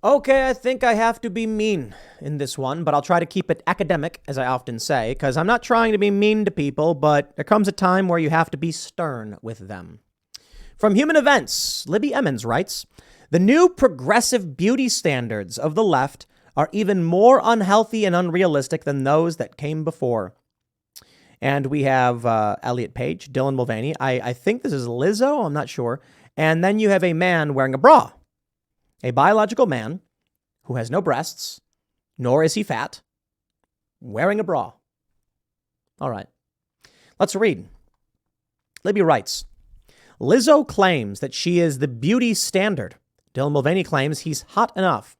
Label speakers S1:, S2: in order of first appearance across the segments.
S1: Okay, I think I have to be mean in this one, but I'll try to keep it academic, as I often say, because I'm not trying to be mean to people, but there comes a time where you have to be stern with them. From Human Events, Libby Emmons writes, the new progressive beauty standards of the left are even more unhealthy and unrealistic than those that came before. And we have Elliot Page, Dylan Mulvaney. I think this is Lizzo. I'm not sure. And then you have a man wearing a bra, a biological man who has no breasts, nor is he fat, wearing a bra. All right. Let's read. Libby writes, Lizzo claims that she is the beauty standard. Dylan Mulvaney claims he's hot enough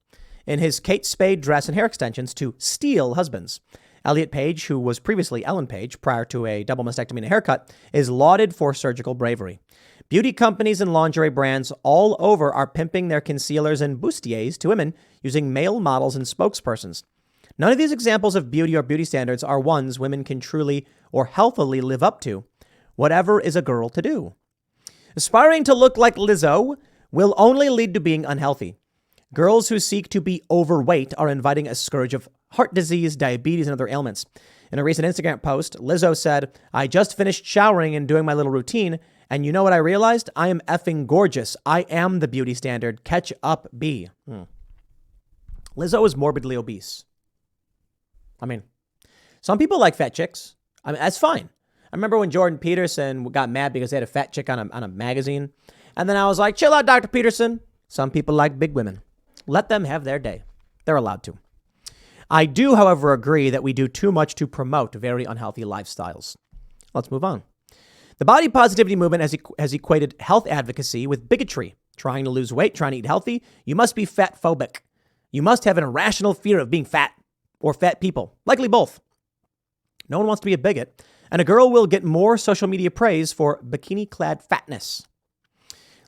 S1: in his Kate Spade dress and hair extensions to steal husbands. Elliot Page, who was previously Ellen Page prior to a double mastectomy and a haircut, is lauded for surgical bravery. Beauty companies and lingerie brands all over are pimping their concealers and bustiers to women using male models and spokespersons. None of these examples of beauty or beauty standards are ones women can truly or healthily live up to. Whatever is a girl to do? Aspiring to look like Lizzo will only lead to being unhealthy. Girls who seek to be overweight are inviting a scourge of heart disease, diabetes, and other ailments. In a recent Instagram post, Lizzo said, I just finished showering and doing my little routine, and you know what I realized? I am effing gorgeous. I am the beauty standard. Catch up, B. Lizzo is morbidly obese. I mean, some people like fat chicks. I mean, that's fine. I remember when Jordan Peterson got mad because they had a fat chick on a magazine. And then I was like, chill out, Dr. Peterson. Some people like big women. Let them have their day. They're allowed to. I do, however, agree that we do too much to promote very unhealthy lifestyles. Let's move on. The body positivity movement has equated health advocacy with bigotry. Trying to lose weight, trying to eat healthy, you must be fat phobic. You must have an irrational fear of being fat or fat people, likely both. No one wants to be a bigot, and a girl will get more social media praise for bikini-clad fatness.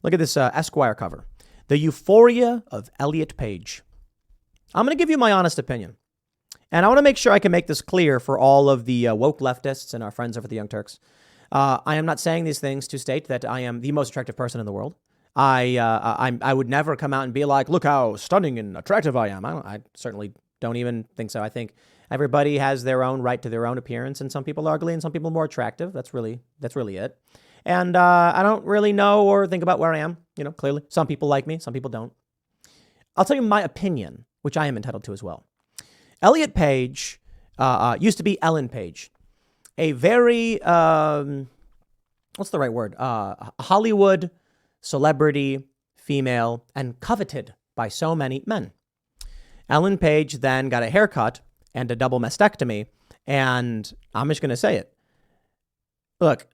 S1: Look at this Esquire cover. The Euphoria of Elliot Page. I'm going to give you my honest opinion. And I want to make sure I can make this clear for all of the woke leftists and our friends over at the Young Turks. I am not saying these things to state that I am the most attractive person in the world. I would never come out and be like, look how stunning and attractive I am. I certainly don't even think so. I think everybody has their own right to their own appearance, and some people are ugly and some people are more attractive. That's really it. And I don't really know or think about where I am. Clearly, some people like me, some people don't. I'll tell you my opinion, which I am entitled to as well. Elliot Page used to be Ellen Page, a very, what's the right word? Hollywood celebrity, female, and coveted by so many men. Ellen Page then got a haircut and a double mastectomy, and I'm just going to say it. Look,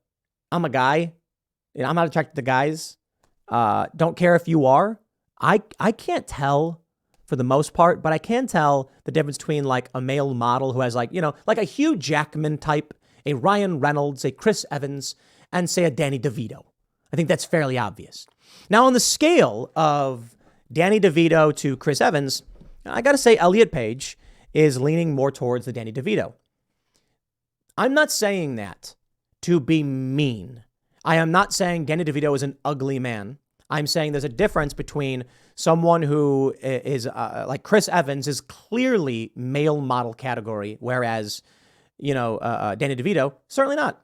S1: I'm a guy. I'm not attracted to guys. Don't care if you are. I can't tell for the most part, but I can tell the difference between like a male model who has like a Hugh Jackman type, a Ryan Reynolds, a Chris Evans, and say a Danny DeVito. I think that's fairly obvious. Now on the scale of Danny DeVito to Chris Evans, I got to say Elliot Page is leaning more towards the Danny DeVito. I'm not saying that to be mean. I am not saying Danny DeVito is an ugly man. I'm saying there's a difference between someone who is like Chris Evans is clearly male model category, whereas, Danny DeVito, certainly not.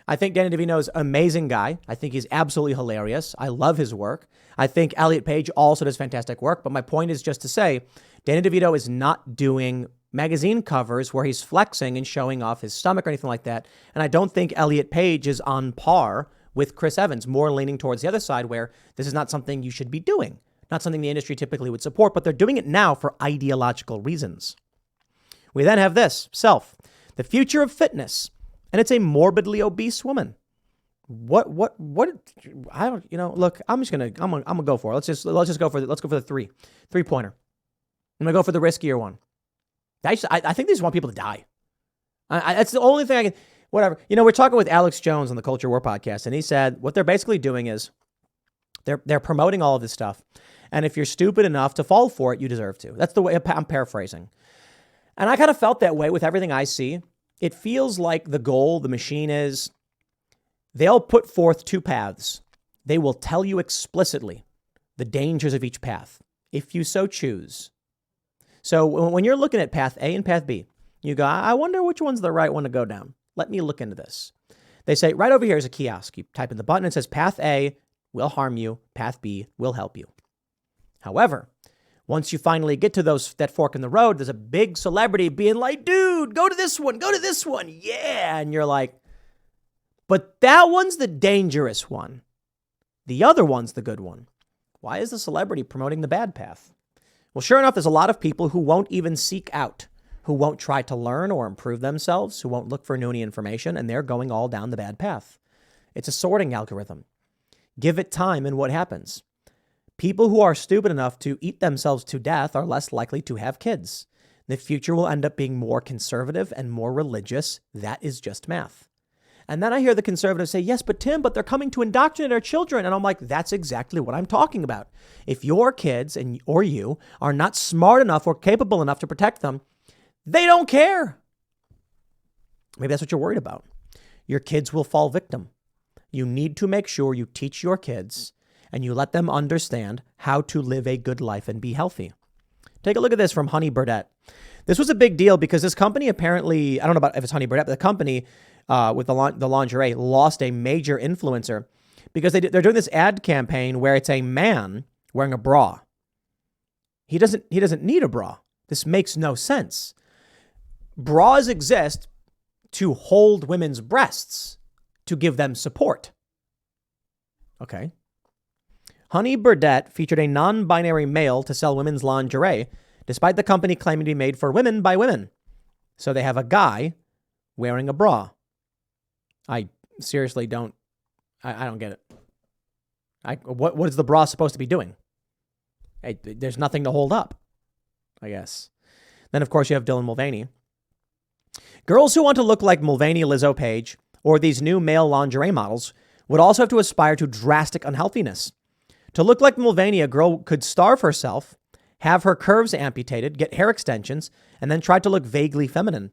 S1: I think Danny DeVito is an amazing guy. I think he's absolutely hilarious. I love his work. I think Elliot Page also does fantastic work. But my point is just to say, Danny DeVito is not doing magazine covers where he's flexing and showing off his stomach or anything like that. And I don't think Elliot Page is on par with Chris Evans, more leaning towards the other side where this is not something you should be doing, not something the industry typically would support, but they're doing it now for ideological reasons. We then have this, Self, the future of fitness, and it's a morbidly obese woman. What, I don't, look, I'm gonna go for it. Let's go for the 3-pointer. I'm gonna go for the riskier one. I think they just want people to die. That's the only thing I can, whatever. We're talking with Alex Jones on the Culture War podcast, and he said what they're basically doing is they're promoting all of this stuff. And if you're stupid enough to fall for it, you deserve to. That's the way I'm paraphrasing. And I kind of felt that way with everything I see. It feels like the goal, the machine is, they'll put forth two paths. They will tell you explicitly the dangers of each path. if you so choose. So when you're looking at path A and path B, you go, I wonder which one's the right one to go down. Let me look into this. They say right over here is a kiosk. You type in the button, it says path A will harm you, path B will help you. However, once you finally get to that fork in the road, there's a big celebrity being like, dude, go to this one, yeah. And you're like, but that one's the dangerous one. The other one's the good one. Why is the celebrity promoting the bad path? Well, sure enough, there's a lot of people who won't even seek out, who won't try to learn or improve themselves, who won't look for new information, and they're going all down the bad path. It's a sorting algorithm. Give it time, and what happens? People who are stupid enough to eat themselves to death are less likely to have kids. The future will end up being more conservative and more religious. That is just math. And then I hear the conservatives say, yes, but Tim, they're coming to indoctrinate our children. And I'm like, that's exactly what I'm talking about. If your kids or you are not smart enough or capable enough to protect them, they don't care. Maybe that's what you're worried about. Your kids will fall victim. You need to make sure you teach your kids and you let them understand how to live a good life and be healthy. Take a look at this from Honey Burdette. This was a big deal because this company apparently, I don't know about if it's Honey Burdette, but the company with the lingerie lost a major influencer because they're doing this ad campaign where it's a man wearing a bra. He doesn't need a bra. This makes no sense. Bras exist to hold women's breasts, to give them support. Okay. Honey Burdette featured a non-binary male to sell women's lingerie, despite the company claiming to be made for women by women. So they have a guy wearing a bra. I seriously don't, I don't get it. What is the bra supposed to be doing? There's nothing to hold up, I guess. Then, of course, you have Dylan Mulvaney. Girls who want to look like Mulvaney, Lizzo Page, or these new male lingerie models would also have to aspire to drastic unhealthiness. To look like Mulvaney, a girl could starve herself, have her curves amputated, get hair extensions, and then try to look vaguely feminine.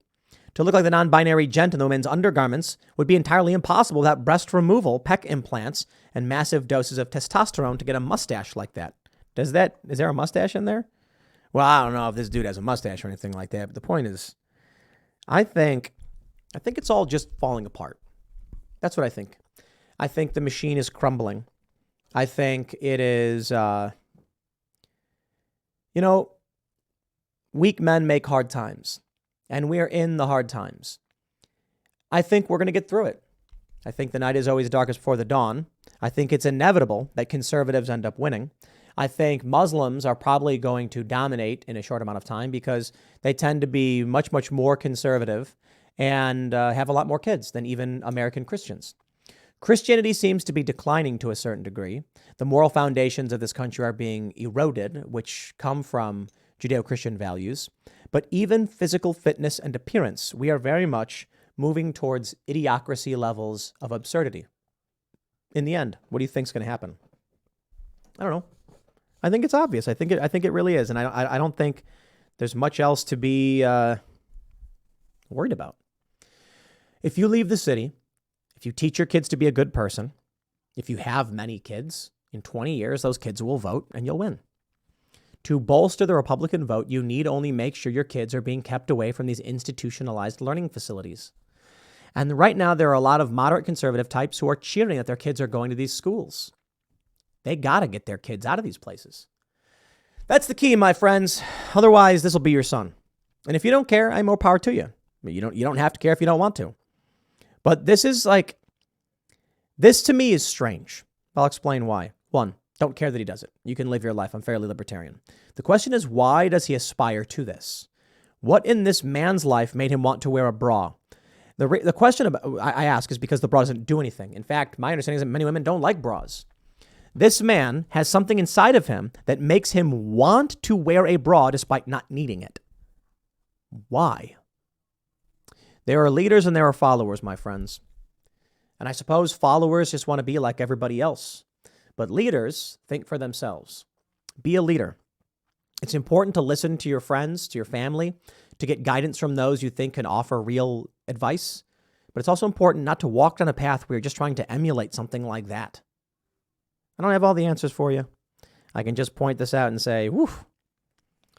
S1: To look like the non-binary gent in the women's undergarments would be entirely impossible without breast removal, pec implants, and massive doses of testosterone to get a mustache like that. Is there a mustache in there? Well, I don't know if this dude has a mustache or anything like that, but the point is, I think it's all just falling apart. That's what I think. I think the machine is crumbling. I think it is, weak men make hard times, and we are in the hard times. I think we're going to get through it. I think the night is always darkest before the dawn. I think it's inevitable that conservatives end up winning. I think Muslims are probably going to dominate in a short amount of time because they tend to be much, much more conservative and have a lot more kids than even American Christians. Christianity seems to be declining to a certain degree. The moral foundations of this country are being eroded, which come from Judeo-Christian values. But even physical fitness and appearance, we are very much moving towards idiocracy levels of absurdity. In the end, what do you think is going to happen? I don't know. I think it's obvious. I think it really is, and I don't think there's much else to be worried about. If you leave the city, if you teach your kids to be a good person, if you have many kids, in 20 years, those kids will vote and you'll win. To bolster the Republican vote, you need only make sure your kids are being kept away from these institutionalized learning facilities. And right now, there are a lot of moderate conservative types who are cheering that their kids are going to these schools. They got to get their kids out of these places. That's the key, my friends. Otherwise, this will be your son. And if you don't care, I'm more power to you. You don't have to care if you don't want to. But this to me is strange. I'll explain why. 1, don't care that he does it. You can live your life. I'm fairly libertarian. The question is, why does he aspire to this? What in this man's life made him want to wear a bra? The question I ask is because the bra doesn't do anything. In fact, my understanding is that many women don't like bras. This man has something inside of him that makes him want to wear a bra despite not needing it. Why? There are leaders and there are followers, my friends. And I suppose followers just want to be like everybody else. But leaders think for themselves. Be a leader. It's important to listen to your friends, to your family, to get guidance from those you think can offer real advice. But it's also important not to walk down a path where you're just trying to emulate something like that. I don't have all the answers for you. I can just point this out and say, whew,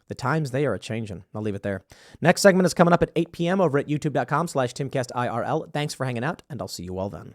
S1: the times they are a-changing. I'll leave it there. Next segment is coming up at 8 p.m. over at youtube.com/TimcastIRL. Thanks for hanging out, and I'll see you all then.